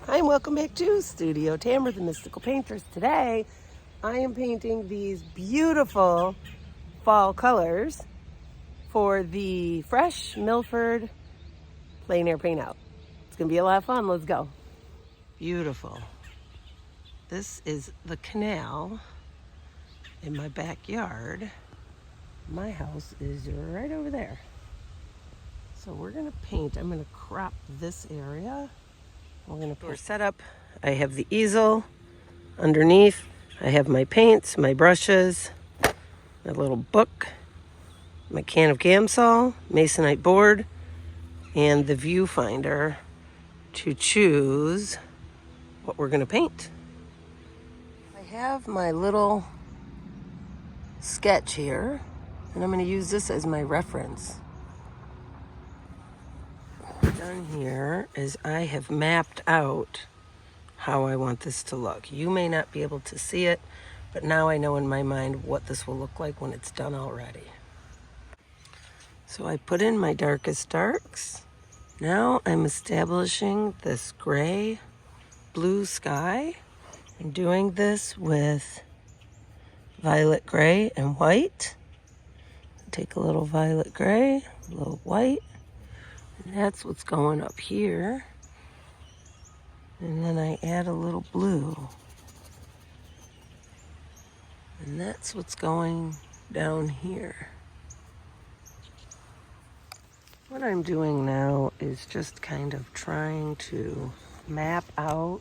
Hi, and welcome back to Studio Tamera, the Mystical Painters. Today, I am painting these beautiful fall colors for the Fresh Milford Plein Air Paint Out. It's going to be a lot of fun. Let's go. Beautiful. This is the canal in my backyard. My house is right over there. So we're going to paint. I'm going to crop this area. We're set up. I have the easel underneath. I have my paints, my brushes, my little book, my can of Gamsol, masonite board, and the viewfinder to choose what we're going to paint. I have my little sketch here, and I'm going to use this as my reference. What I've done here is I have mapped out how I want this to look. You may not be able to see it, but now I know in my mind what this will look like when it's done already. So I put in my darkest darks. Now I'm establishing this gray blue sky. I'm doing this with violet gray and white. Take a little violet gray, a little white, and that's what's going up here. And then I add a little blue. And that's what's going down here. What I'm doing now is just kind of trying to map out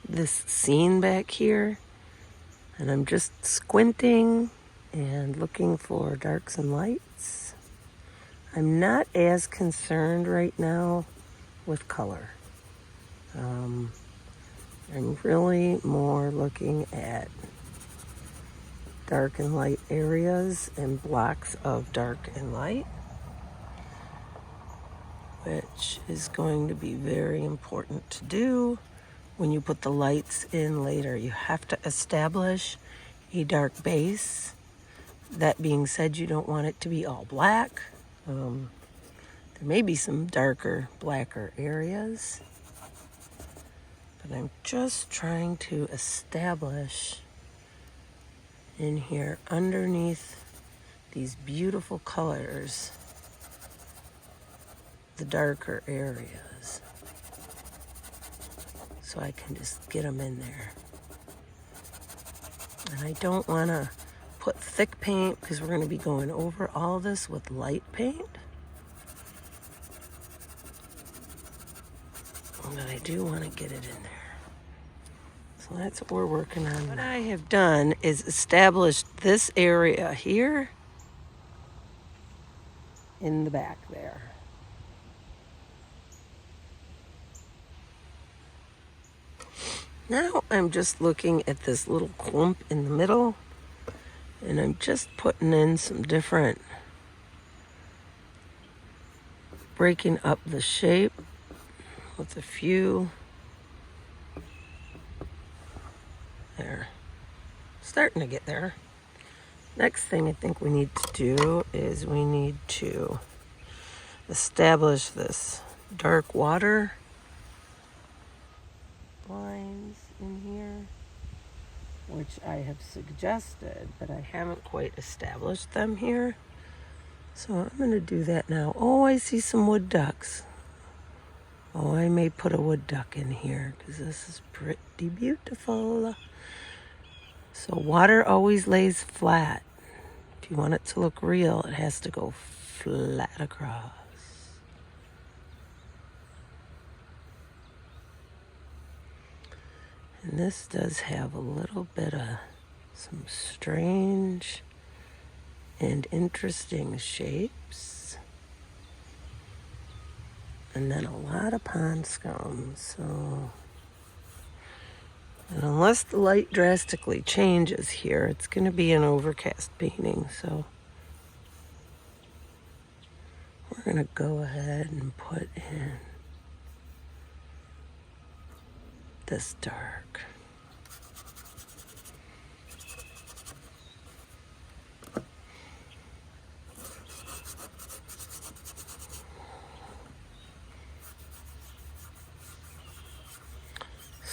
this scene back here. And I'm just squinting and looking for darks and lights. I'm not as concerned right now with color. I'm really more looking at dark and light areas and blocks of dark and light, which is going to be very important to do when you put the lights in later. You have to establish a dark base. That being said, you don't want it to be all black. There may be some darker, blacker areas, but I'm just trying to establish in here underneath these beautiful colors the darker areas, so I can just get them in there. And I don't want to put thick paint because we're going to be going over all this with light paint. But I do want to get it in there. So that's what we're working on. What I have done is established this area here in the back there. Now I'm just looking at this little clump in the middle, and I'm just putting in some different, breaking up the shape with a few. There. Starting to get there. Next thing I think we need to do is we need to establish this dark water lines in here, which I have suggested, but I haven't quite established them here. So I'm going to do that now. Oh, I see some wood ducks. Oh, I may put a wood duck in here because this is pretty beautiful. So water always lays flat. If you want it to look real, it has to go flat across. And this does have a little bit of some strange and interesting shapes. And then a lot of pond scum. So, and unless the light drastically changes here, it's going to be an overcast painting. So we're going to go ahead and put in this dark.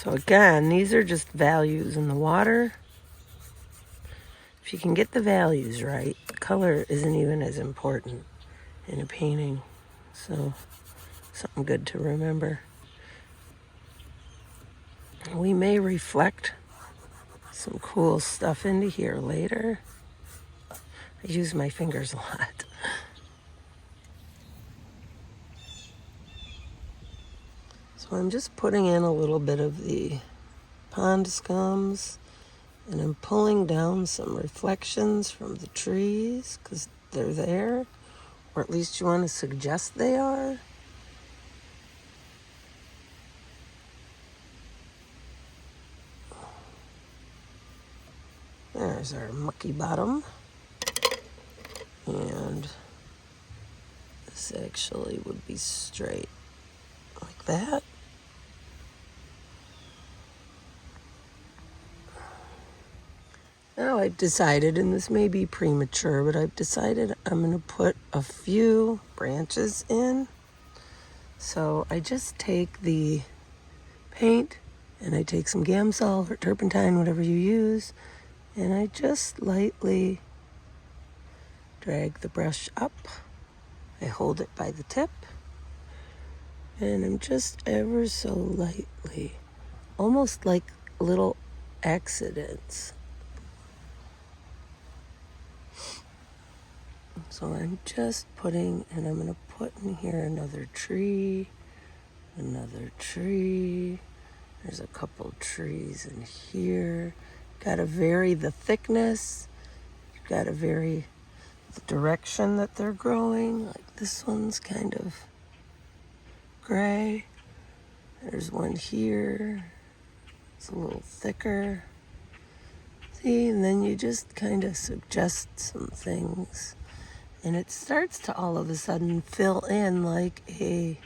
So again, these are just values in the water. If you can get the values right, the color isn't even as important in a painting. So something good to remember. We may reflect some cool stuff into here later. I use my fingers a lot. So I'm just putting in a little bit of the pond scums, and I'm pulling down some reflections from the trees because they're there, or at least you want to suggest they are. There's our mucky bottom. And this actually would be straight like that. Now I've decided, and this may be premature, but I've decided I'm going to put a few branches in. So I just take the paint and I take some Gamsol or turpentine, whatever you use, and I just lightly drag the brush up. I hold it by the tip, and I'm just ever so lightly, almost like little accidents. So I'm just putting, and I'm going to put in here another tree. There's a couple trees in here. Got to vary the thickness. You've got to vary the direction that they're growing. Like this one's kind of gray. There's one here. It's a little thicker. See, and then you just kind of suggest some things. And it starts to all of a sudden fill in like a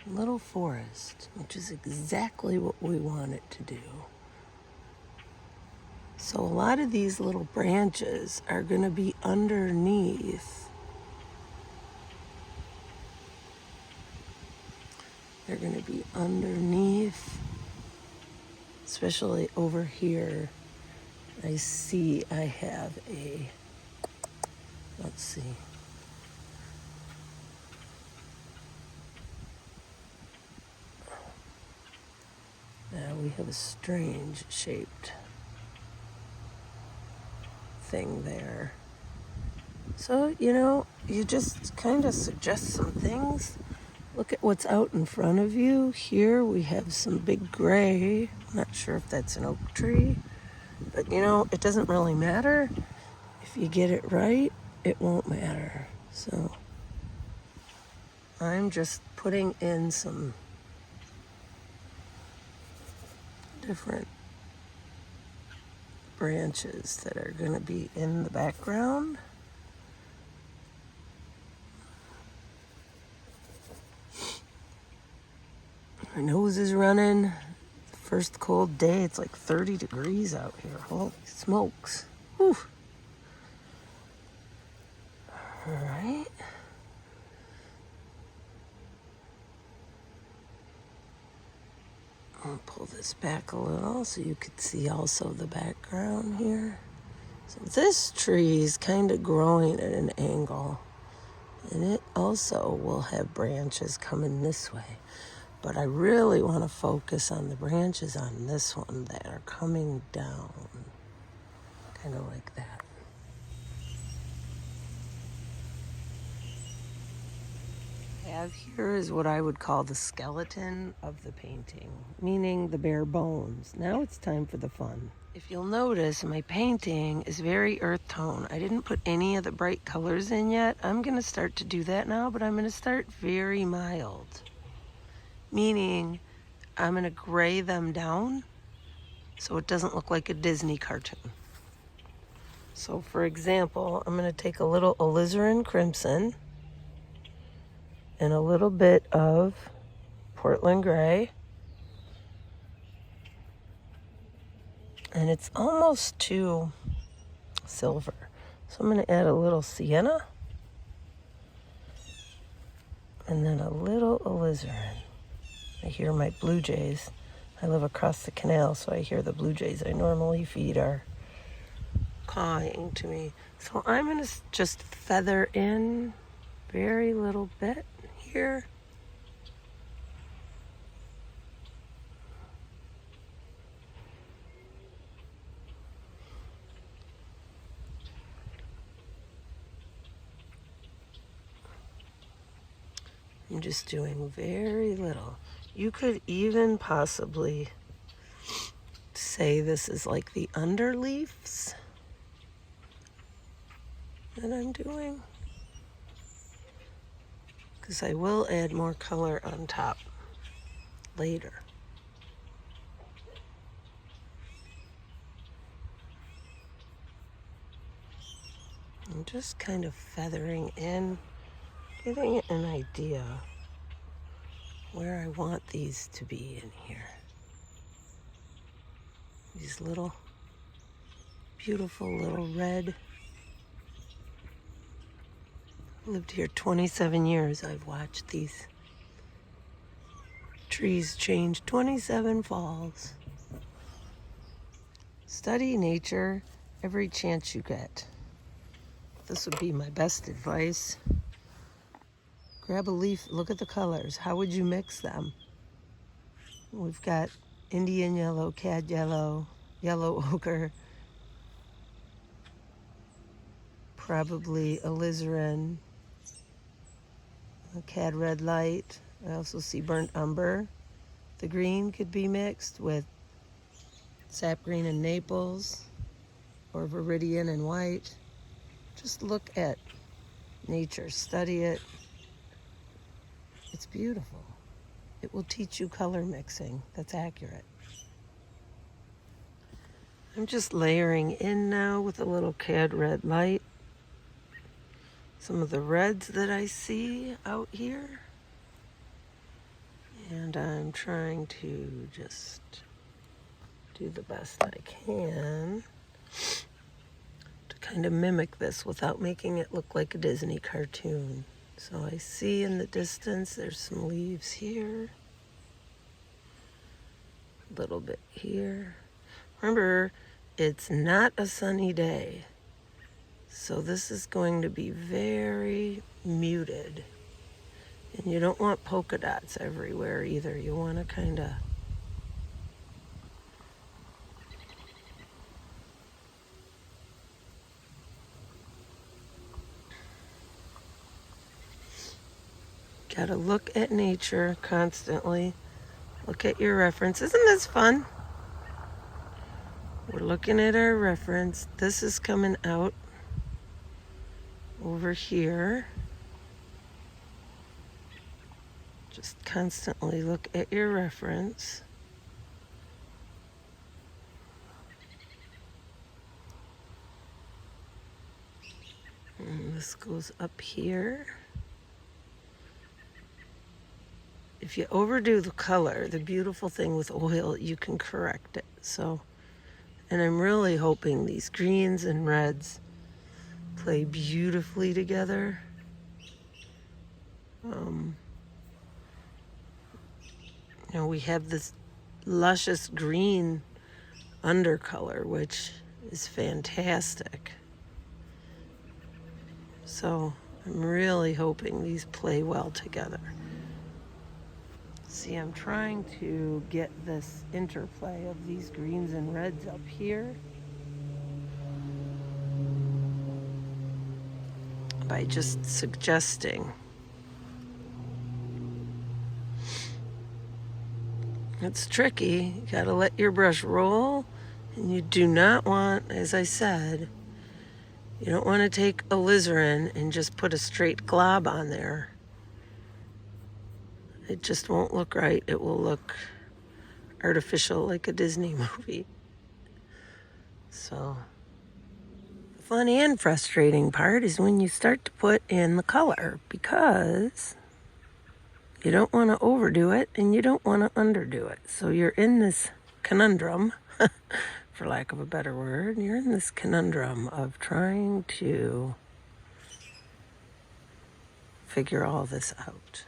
little forest, which is exactly what we want it to do. So a lot of these little branches are going to be underneath. They're going to be underneath, especially over here. I see I have a, let's see. Now we have a strange shaped thing there. So, you just kind of suggest some things. Look at what's out in front of you. Here we have some big gray. I'm not sure if that's an oak tree, but it doesn't really matter. If you get it right, it won't matter. So I'm just putting in some different branches that are going to be in the background. My nose is running. First cold day, it's like 30 degrees out here. Holy smokes. Whew. All right. I'll pull this back a little so you could see also the background here. So this tree is kind of growing at an angle, and it also will have branches coming this way. But I really want to focus on the branches on this one that are coming down, kind of like that. What I have here is what I would call the skeleton of the painting, meaning the bare bones. Now it's time for the fun. If you'll notice, my painting is very earth tone. I didn't put any of the bright colors in yet. I'm going to start to do that now, but I'm going to start very mild. Meaning I'm going to gray them down so it doesn't look like a Disney cartoon. So for example, I'm going to take a little alizarin crimson and a little bit of Portland gray. And it's almost too silver. So I'm going to add a little sienna and then a little alizarin. I hear my blue jays. I live across the canal, so I hear the blue jays I normally feed are cawing to me. So I'm going to just feather in very little bit here. I'm just doing very little. You could even possibly say this is like the underleaves that I'm doing, because I will add more color on top later. I'm just kind of feathering in, getting an idea where I want these to be in here. These little, beautiful little red. Lived here 27 years. I've watched these trees change 27 falls. Study nature every chance you get. This would be my best advice. Grab a leaf, look at the colors. How would you mix them? We've got Indian yellow, cad yellow, yellow ochre, probably alizarin, a cad red light. I also see burnt umber. The green could be mixed with sap green and Naples, or viridian and white. Just look at nature, study it. It's beautiful. It will teach you color mixing that's accurate. I'm just layering in now with a little cad red light some of the reds that I see out here. And I'm trying to just do the best I can to kind of mimic this without making it look like a Disney cartoon. So I see in the distance there's some leaves here, a little bit here. Remember, it's not a sunny day, so this is going to be very muted. And you don't want polka dots everywhere either. You want to kind of gotta look at nature constantly. Look at your reference. Isn't this fun? We're looking at our reference. This is coming out over here. Just constantly look at your reference. And this goes up here. If you overdo the color, the beautiful thing with oil, you can correct it. So, and I'm really hoping these greens and reds play beautifully together. You know, we have this luscious green undercolor, which is fantastic. So I'm really hoping these play well together. See, I'm trying to get this interplay of these greens and reds up here by just suggesting. It's tricky. You gotta let your brush roll, and you do not want, as I said, you don't want to take alizarin and just put a straight glob on there. It just won't look right. It will look artificial like a Disney movie. So the fun and frustrating part is when you start to put in the color, because you don't want to overdo it and you don't want to underdo it. So you're in this conundrum, for lack of a better word. You're in this conundrum of trying to figure all this out.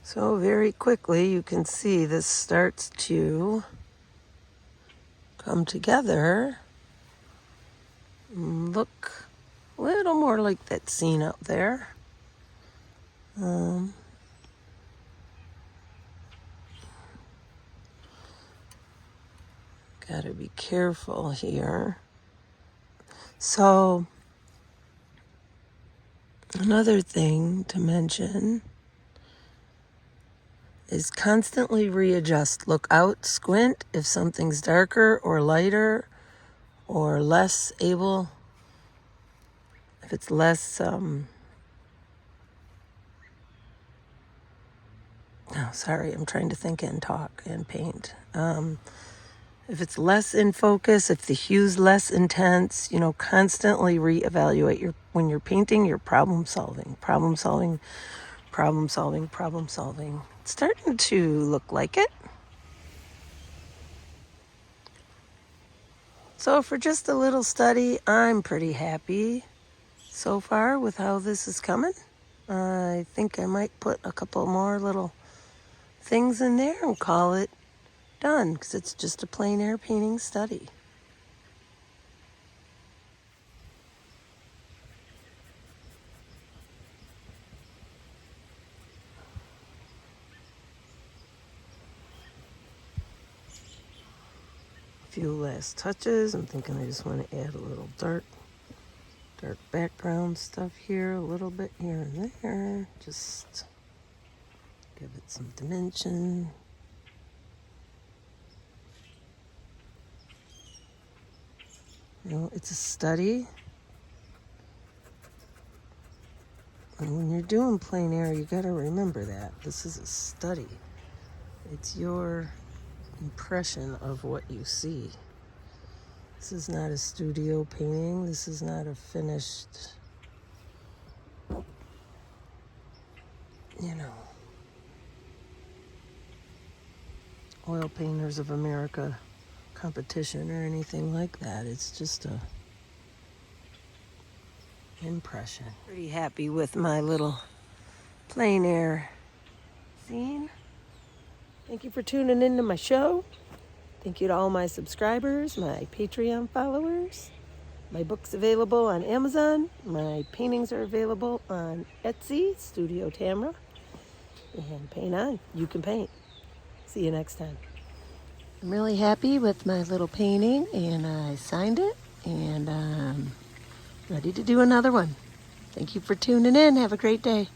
So very quickly you can see this starts to come together and look a little more like that scene up there. Gotta be careful here. So another thing to mention is constantly readjust. Look out, squint if something's darker or lighter or less able, if it's less, sorry, I'm trying to think and talk and paint. If it's less in focus, if the hue's less intense, constantly reevaluate when you're painting, your problem solving. It's starting to look like it. So for just a little study, I'm pretty happy so far with how this is coming. I think I might put a couple more little things in there and call it done, because it's just a plein air painting study. A few last touches. I'm thinking I just want to add a little dark background stuff here, a little bit here and there. Just give it some dimension. It's a study. And when you're doing plein air, you got to remember that. This is a study. It's your impression of what you see. This is not a studio painting. This is not a finished, Oil Painters of America competition or anything like that. It's just a impression. Pretty happy with my little plein air scene. Thank you for tuning into my show. Thank you to all my subscribers, my Patreon followers. My book's available on Amazon. My paintings are available on Etsy, Studio Tamera. And paint on. You can paint. See you next time. I'm really happy with my little painting, and I signed it, and I'm ready to do another one. Thank you for tuning in. Have a great day.